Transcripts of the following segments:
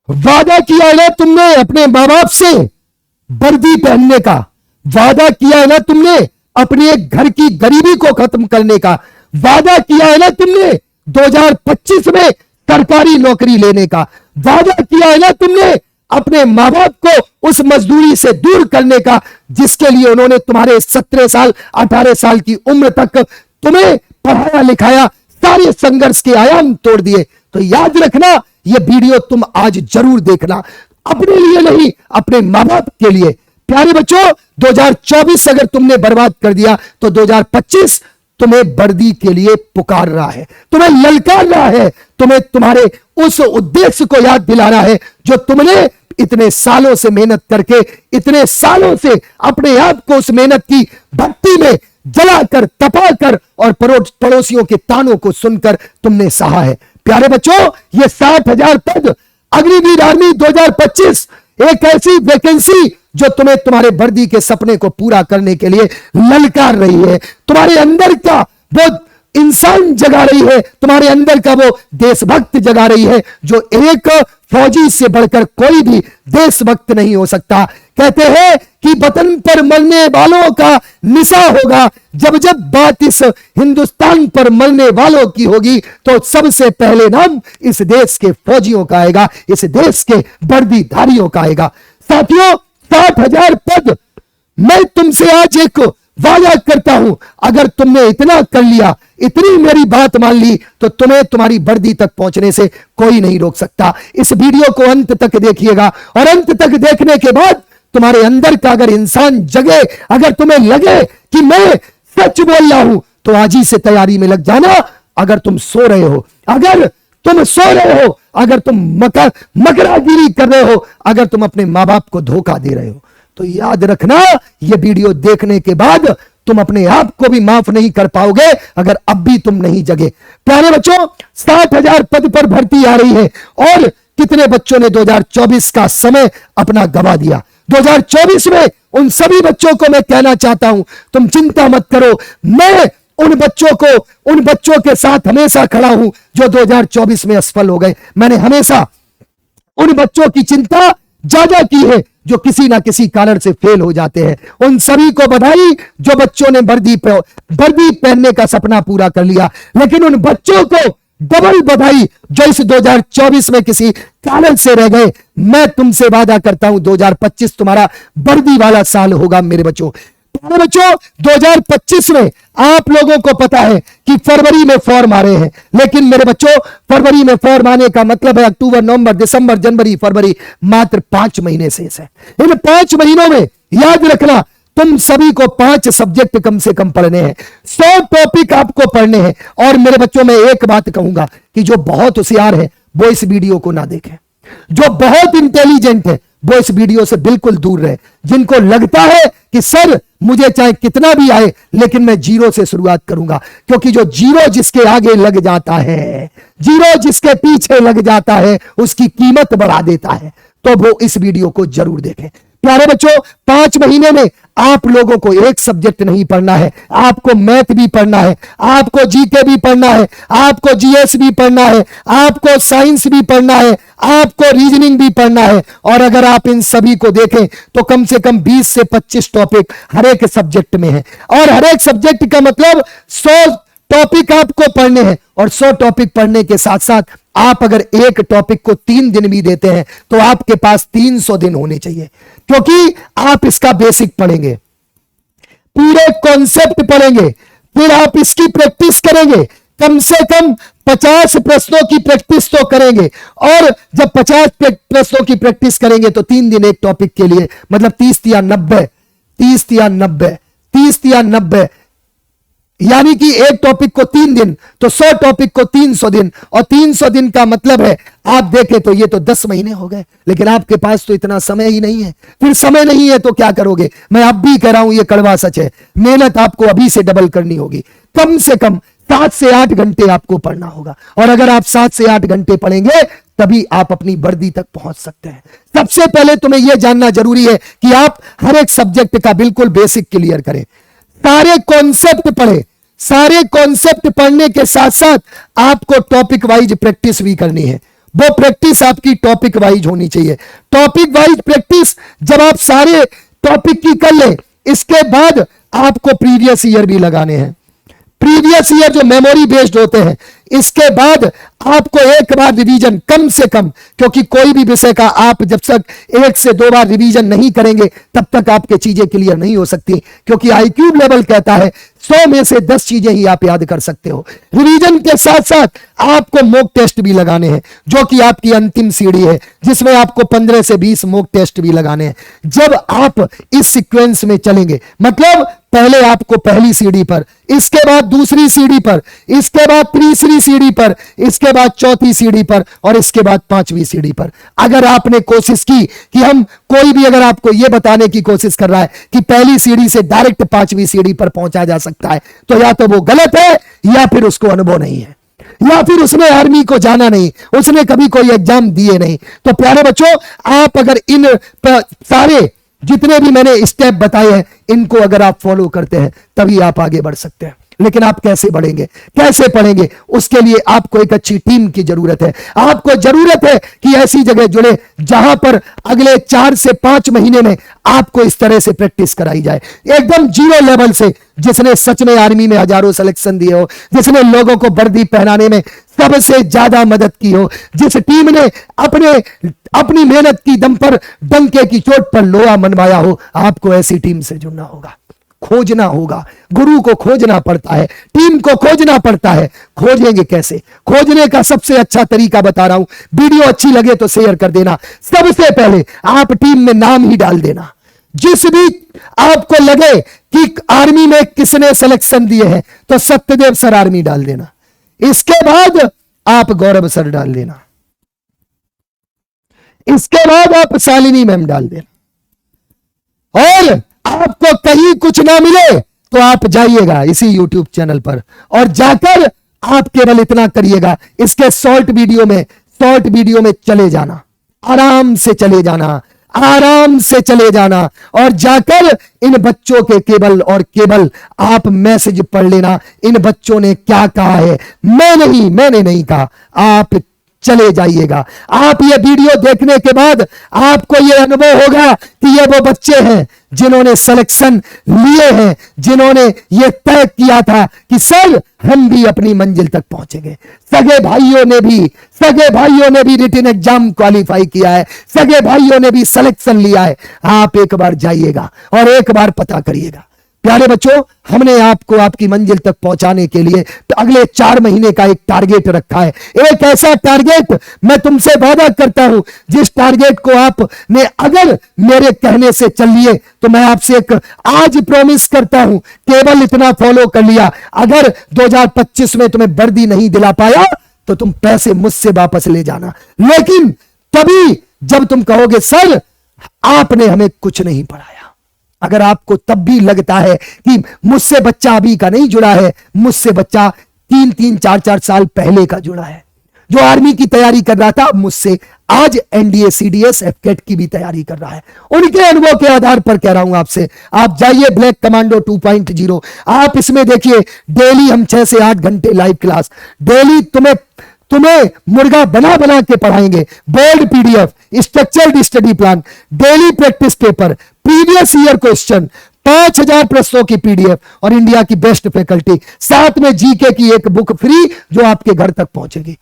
वादा किया है ना तुमने अपने मां बाप से वर्दी पहनने का, वादा किया है ना तुमने अपने घर की गरीबी को खत्म करने का, वादा किया है ना तुमने 2025 में सरकारी नौकरी लेने का, वादा किया है ना तुमने अपने मां बाप को उस मजदूरी से दूर करने का जिसके लिए उन्होंने तुम्हारे 17 साल 18 साल की उम्र तक तुम्हें पढ़ाया लिखाया, सारे संघर्ष के आयाम तोड़ दिए। तो याद रखना, यह वीडियो तुम आज जरूर देखना, अपने लिए नहीं, अपने मां बाप के लिए। प्यारे बच्चों, 2024 अगर तुमने बर्बाद कर दिया तो 2025 तुम्हें वर्दी के लिए पुकार रहा है, तुम्हें ललकार रहा है, तुम्हें तुम्हारे उस उद्देश्य को याद दिलाना है जो तुमने इतने सालों से मेहनत करके, इतने सालों से अपने आप को उस मेहनत की भक्ति में जलाकर, तपाकर और पड़ोसियों के तानों को सुनकर तुमने सहा है। प्यारे बच्चों, ये 60,000 पद अग्निवीर आर्मी 2025 एक ऐसी वैकेंसी जो तुम्हें तुम्हारे वर्दी के सपने को पूरा करने के लिए ललकार रही है, तुम्हारे अंदर का वो इंसान जगा रही है, तुम्हारे अंदर का वो देशभक्त जगा रही है जो एक फौजी से बढ़कर कोई भी देशभक्त नहीं हो सकता। कहते हैं कि वतन पर मरने वालों का निशा होगा, जब जब बात इस हिंदुस्तान पर मरने वालों की होगी तो सबसे पहले नाम इस देश के फौजियों का आएगा, इस देश के वर्दीधारियों का आएगा। साथियों, 60,000 पद, मैं तुमसे आज एक वादा करता हूं, अगर तुमने इतना कर लिया, इतनी मेरी बात मान ली, तो तुम्हें तुम्हारी वर्दी तक पहुंचने से कोई नहीं रोक सकता। इस वीडियो को अंत तक देखिएगा और अंत तक देखने के बाद तुम्हारे अंदर का अगर इंसान जगे, अगर तुम्हें लगे कि मैं सच बोल रहा हूं, तो आज ही से तैयारी में लग जाना। अगर तुम सो रहे हो, अगर तुम सो रहे हो, अगर तुम मकरागिरी कर रहे हो, अगर तुम अपने मां बाप को धोखा दे रहे हो, तो याद रखना, यह वीडियो देखने के बाद तुम अपने आप को भी माफ नहीं कर पाओगे अगर अब भी तुम नहीं जगे। प्यारे बच्चों, 60,000 पद पर भर्ती आ रही है और कितने बच्चों ने 2024 का समय अपना गवा दिया। 2024 में उन सभी बच्चों को मैं कहना चाहता हूं, तुम चिंता मत करो, मैं उन बच्चों के साथ हमेशा खड़ा हूं जो 2024 में असफल हो गए। मैंने हमेशा उन बच्चों की चिंता ज्यादा की है जो किसी ना किसी कारण से फेल हो जाते हैं। उन सभी को बधाई जो बच्चों ने वर्दी पहनने का सपना पूरा कर लिया, लेकिन उन बच्चों को डबल बधाई जो इस 2024 में किसी कारण से रह गए। मैं तुमसे वादा करता हूं 2025 तुम्हारा वर्दी वाला साल होगा मेरे बच्चों। मेरे बच्चों, 2025 में आप लोगों को पता है कि फरवरी में फॉर्म आ रहे हैं, लेकिन मेरे बच्चों, फरवरी में फॉर्म आने का मतलब है अक्टूबर, नवंबर, दिसंबर, जनवरी, फरवरी, मात्र 5 महीने शेष है। इन 5 महीनों में याद रखना, तुम सभी को 5 सब्जेक्ट कम से कम पढ़ने हैं, 100 टॉपिक आपको पढ़ने हैं। और मेरे बच्चों, मैं एक बात कहूंगा कि जो बहुत होशियार है वो इस वीडियो को ना देखें, जो बहुत इंटेलिजेंट है वो इस वीडियो से बिल्कुल दूर रहे। जिनको लगता है कि सर मुझे चाहे कितना भी आए लेकिन मैं जीरो से शुरुआत करूंगा, क्योंकि जो जीरो जिसके आगे लग जाता है, जीरो जिसके पीछे लग जाता है, उसकी कीमत बढ़ा देता है। तो वो इस वीडियो को जरूर देखें। प्यारे बच्चों, 5 महीने में आप लोगों को एक सब्जेक्ट नहीं पढ़ना है, आपको मैथ भी पढ़ना है, आपको जीके भी पढ़ना है, आपको जीएस भी पढ़ना है, आपको साइंस भी पढ़ना है, आपको रीजनिंग भी पढ़ना है। और अगर आप इन सभी को देखें तो कम से कम 20 से 25 टॉपिक हर एक सब्जेक्ट में है, और हर एक सब्जेक्ट का मतलब 100 टॉपिक आपको पढ़ने हैं। और 100 टॉपिक पढ़ने के साथ साथ आप अगर एक टॉपिक को 3 दिन भी देते हैं तो आपके पास 300 दिन होने चाहिए, क्योंकि आप इसका बेसिक पढ़ेंगे, पूरे कॉन्सेप्ट पढ़ेंगे, फिर आप इसकी प्रैक्टिस करेंगे, कम से कम 50 प्रश्नों की प्रैक्टिस तो करेंगे। और जब 50 प्रश्नों की प्रैक्टिस करेंगे तो 3 दिन एक टॉपिक के लिए, मतलब 30 या 90, 30 या 90, 30 या 90, यानी कि एक टॉपिक को 3 दिन, तो 100 टॉपिक को 300 दिन, और 300 दिन का मतलब है आप देखें तो ये तो 10 महीने हो गए। लेकिन आपके पास तो इतना समय ही नहीं है। फिर समय नहीं है तो क्या करोगे? मैं अब भी कह रहा हूं, ये कड़वा सच है, मेहनत आपको अभी से डबल करनी होगी। कम से कम 7 से 8 घंटे आपको पढ़ना होगा, और अगर आप 7 से 8 घंटे पढ़ेंगे तभी आप अपनी वर्दी तक पहुंच सकते हैं। सबसे पहले तुम्हें यह जानना जरूरी है कि आप हर एक सब्जेक्ट का बिल्कुल बेसिक क्लियर करें, सारे कॉन्सेप्ट पढ़े। सारे कॉन्सेप्ट पढ़ने के साथ साथ आपको टॉपिक वाइज प्रैक्टिस भी करनी है। वो प्रैक्टिस आपकी टॉपिक वाइज होनी चाहिए। टॉपिक वाइज प्रैक्टिस जब आप सारे टॉपिक की कर ले, इसके बाद आपको प्रीवियस ईयर भी लगाने हैं। प्रीवियस ईयर जो मेमोरी बेस्ड होते हैं, इसके बाद आपको एक बार रिवीजन कम से कम, क्योंकि कोई भी विषय का आप जब तक 1 से 2 बार रिवीजन नहीं करेंगे तब तक आपके चीजें क्लियर नहीं हो सकती, क्योंकि आईक्यू लेवल कहता है 100 में से 10 चीजें ही आप याद कर सकते हो। रिवीजन के साथ साथ आपको मॉक टेस्ट भी लगाने हैं, जो कि आपकी अंतिम सीढ़ी है, जिसमें आपको 15 से 20 मॉक टेस्ट भी लगाने हैं। जब आप इस सीक्वेंस में चलेंगे, मतलब पहले आपको पहली सीढ़ी पर, इसके बाद दूसरी सीढ़ी पर, इसके बाद तीसरी सीढ़ी पर, इसके बाद चौथी सीढ़ी पर और इसके बाद 5वीं सीढ़ी पर। अगर आपने कोशिश की कि हम कोई भी अगर आपको यह बताने की कोशिश कर रहा है कि पहली सीढ़ी से डायरेक्ट 5वीं सीढ़ी पर पहुंचा जा सकता है, तो या तो वो गलत है या फिर उसको अनुभव नहीं है, या फिर उसने आर्मी को जाना नहीं, उसने कभी कोई एग्जाम दिए नहीं। तो प्यारे बच्चों, आप अगर इन सारे जितने भी मैंने स्टेप बताए हैं, इनको अगर आप फॉलो करते हैं तभी आप आगे बढ़ सकते हैं। लेकिन आप कैसे बढ़ेंगे, कैसे पढ़ेंगे, उसके लिए आपको एक अच्छी टीम की जरूरत है। आपको जरूरत है कि ऐसी जगह जुड़े जहां पर अगले 4 से 5 महीने में आपको इस तरह से प्रैक्टिस कराई जाए, एकदम 0 लेवल से, जिसने सच में आर्मी में हजारों सिलेक्शन दिए हो, जिसने लोगों को वर्दी पहनाने में सबसे ज्यादा मदद की हो, जिस टीम ने अपनी मेहनत की दम पर डंके की चोट पर लोहा मनवाया हो, आपको ऐसी टीम से जुड़ना होगा, खोजना होगा। गुरु को खोजना पड़ता है, टीम को खोजना पड़ता है। खोजेंगे कैसे? खोजने का सबसे अच्छा तरीका बता रहा हूं, वीडियो अच्छी लगे तो शेयर कर देना। सबसे पहले आप टीम में नाम ही डाल देना, जिस भी आपको लगे कि आर्मी में किसने सिलेक्शन दिए हैं, तो सत्यदेव सर आर्मी डाल देना। इसके बाद आप गौरव सर डाल देना, इसके बाद आप शालिनी मैम डाल देना। और आपको कहीं कुछ ना मिले तो आप जाइएगा इसी YouTube चैनल पर और जाकर आप केवल इतना करिएगा, इसके शॉर्ट वीडियो में चले जाना, आराम से चले जाना, आराम से चले जाना और जाकर इन बच्चों के केवल आप मैसेज पढ़ लेना, इन बच्चों ने क्या कहा है। मैंने नहीं कहा, आप चले जाइएगा। आप ये वीडियो देखने के बाद आपको ये अनुभव होगा कि ये वो बच्चे हैं जिन्होंने सिलेक्शन लिए हैं, जिन्होंने ये तय किया था कि सर हम भी अपनी मंजिल तक पहुंचेंगे। सगे भाइयों ने भी रिटन एग्जाम क्वालिफाई किया है, सगे भाइयों ने भी सिलेक्शन लिया है। आप एक बार जाइएगा और एक बार पता करिएगा। प्यारे बच्चों, हमने आपको आपकी मंजिल तक पहुंचाने के लिए तो अगले 4 महीने का एक टारगेट रखा है। एक ऐसा टारगेट मैं तुमसे वादा करता हूं, जिस टारगेट को आपने अगर मेरे कहने से चल लिए तो मैं आपसे एक आज प्रॉमिस करता हूं, केवल इतना फॉलो कर लिया, अगर 2025 में तुम्हें वर्दी नहीं दिला पाया तो तुम पैसे मुझसे वापस ले जाना। लेकिन तभी जब तुम कहोगे सर आपने हमें कुछ नहीं पढ़ाया। अगर आपको तब भी लगता है कि मुझसे बच्चा अभी का नहीं जुड़ा है, मुझसे बच्चा 3-3, 4-4 साल पहले का जुड़ा है, जो आर्मी की तैयारी कर रहा था, मुझसे आज एनडीए, सीडीएस, एफकेट की भी तैयारी कर रहा है, उनके अनुभव के आधार पर कह रहा हूं आपसे। आप जाइए ब्लैक कमांडो 2.0, आप इसमें देखिए डेली हम 6 से 8 घंटे लाइव क्लास, डेली तुम्हें मुर्गा बना के पढ़ाएंगे। Board PDF, structured study plan, daily practice paper, previous year question, 5000 प्रश्नों की पीडीएफ और इंडिया की बेस्ट फैकल्टी, साथ में जीके की एक बुक फ्री जो आपके घर तक पहुंचेगी।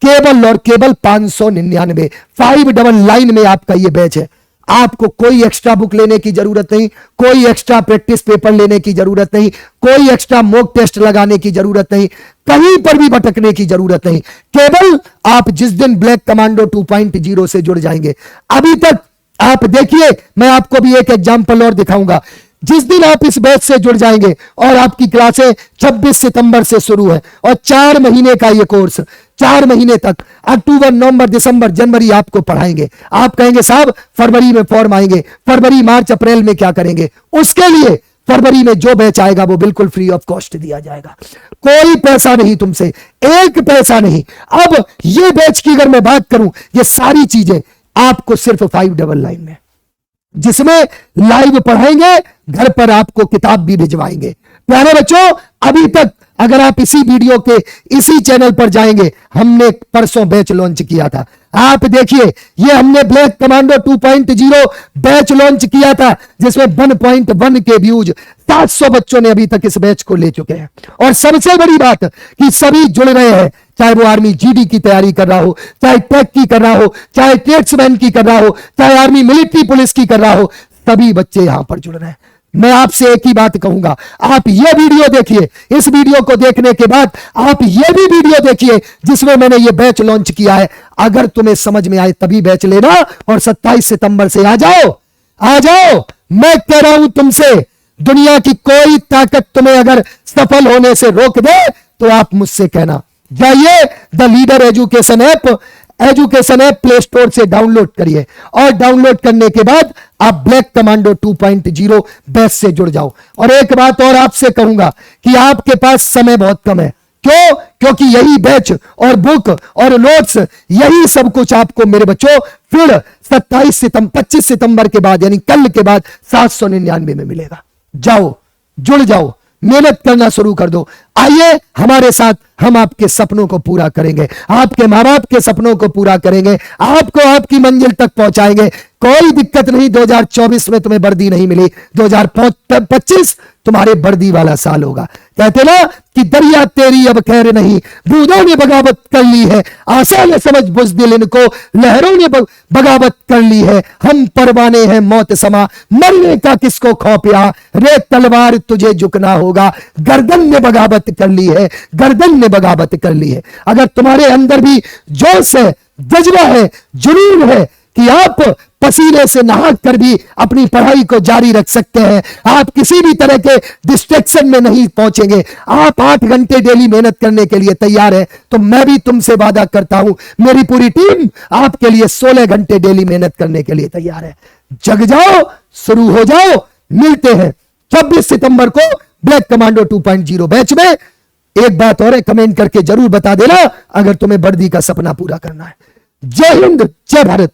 केवल 599, 599 में आपका ये बैच है। आपको कोई एक्स्ट्रा बुक लेने की जरूरत नहीं, कोई एक्स्ट्रा प्रैक्टिस पेपर लेने की जरूरत नहीं, कोई एक्स्ट्रा मॉक टेस्ट लगाने की जरूरत नहीं, कहीं पर भी भटकने की जरूरत नहीं। केवल आप जिस दिन ब्लैक कमांडो 2.0 से जुड़ जाएंगे, अभी तक आप देखिए, मैं आपको भी एक एग्जांपल और दिखाऊंगा। जिस दिन आप इस बैच से जुड़ जाएंगे और आपकी क्लासें 26 सितंबर से शुरू है और 4 महीने का ये कोर्स, 4 महीने तक अक्टूबर, नवंबर, दिसंबर, जनवरी आपको पढ़ाएंगे। आप कहेंगे साहब फरवरी में फॉर्म आएंगे, फरवरी, मार्च, अप्रैल में क्या करेंगे? उसके लिए फरवरी में जो बैच आएगा वो बिल्कुल फ्री ऑफ कॉस्ट दिया जाएगा, कोई पैसा नहीं तुमसे, एक पैसा नहीं। अब ये बैच की अगर मैं बात करूं, ये सारी चीजें आपको सिर्फ 599 में, जिसमें लाइव पढ़ाएंगे, घर पर आपको किताब भी भिजवाएंगे, प्यारे बच्चों, अभी तक अगर आप इसी वीडियो के इसी चैनल पर जाएंगे, हमने परसों बैच लॉन्च किया था। आप देखिए, ये हमने ब्लैक कमांडो 2.0 बैच लॉन्च किया था, जिसमें 1.1 के व्यूज 700 बच्चों ने अभी तक इस बैच को ले चुके हैं। और सबसे बड़ी बात कि सभी जुड़ रहे हैं, चाहे वो आर्मी जीडी की तैयारी कर रहा हो, चाहे टेक की कर रहा हो, चाहे ट्रेड्समैन की कर रहा हो, चाहे आर्मी मिलिट्री पुलिस की कर रहा हो, सभी बच्चे यहां पर जुड़ रहे हैं। मैं आपसे एक ही बात कहूंगा, आप ये वीडियो देखिए, इस वीडियो को देखने के बाद आप ये भी वीडियो देखिए जिसमें मैंने ये बैच लॉन्च किया है। अगर तुम्हें समझ में आए तभी बैच लेना, और 27 सितंबर से आ जाओ, आ जाओ। मैं कह रहा हूं तुमसे, दुनिया की कोई ताकत तुम्हें अगर सफल होने से रोक दे तो आप मुझसे कहना। जाइए, the leader education app play store से डाउनलोड करिए, और डाउनलोड करने के बाद आप ब्लैक कमांडो 2.0 बैच से जुड़ जाओ। और एक बात और आपसे कहूंगा कि आपके पास समय बहुत कम है। क्यों? क्योंकि यही बैच और बुक और नोट्स, यही सब कुछ आपको मेरे बच्चों फिर 25 सितंबर के बाद, यानी कल के बाद 799 में मिलेगा। जाओ, जुड़ जाओ, मेहनत करना शुरू कर दो। आइए हमारे साथ, हम आपके सपनों को पूरा करेंगे, आपके मां बाप के सपनों को पूरा करेंगे, आपको आपकी मंजिल तक पहुंचाएंगे। कोई दिक्कत नहीं, 2024 में तुम्हें वर्दी नहीं मिली, 2025 तुम्हारे वर्दी वाला साल होगा। कहते ना कि दरिया तेरी अब खैर नहीं, बूंदों ने बगावत कर ली है, आशा ने समझ बुज़दिल इनको, लहरों ने बगावत कर ली है, हम परवाने हैं मौत समा, मरने का किसको खौफ यहाँ, रे तलवार तुझे झुकना होगा। गर्दन ने बगावत कर ली है, गर्दन ने बगावत कर ली है। अगर तुम्हारे अंदर भी जोश है, जज्बा है, जुनून है कि आप पसीने से नहा कर भी अपनी पढ़ाई को जारी रख सकते हैं, आप किसी भी तरह के डिस्ट्रैक्शन में नहीं पहुंचेंगे, आप 8 घंटे डेली मेहनत करने के लिए तैयार है, तो मैं भी तुमसे वादा करता हूं, मेरी पूरी टीम आपके लिए 16 घंटे डेली मेहनत करने के लिए तैयार है। जग जाओ, शुरू हो जाओ। मिलते हैं 26 सितंबर को ब्लैक कमांडो 2.0 बैच में। एक बात और है, कमेंट करके जरूर बता देना अगर तुम्हें वर्दी का सपना पूरा करना है। जय हिंद, जय भारत।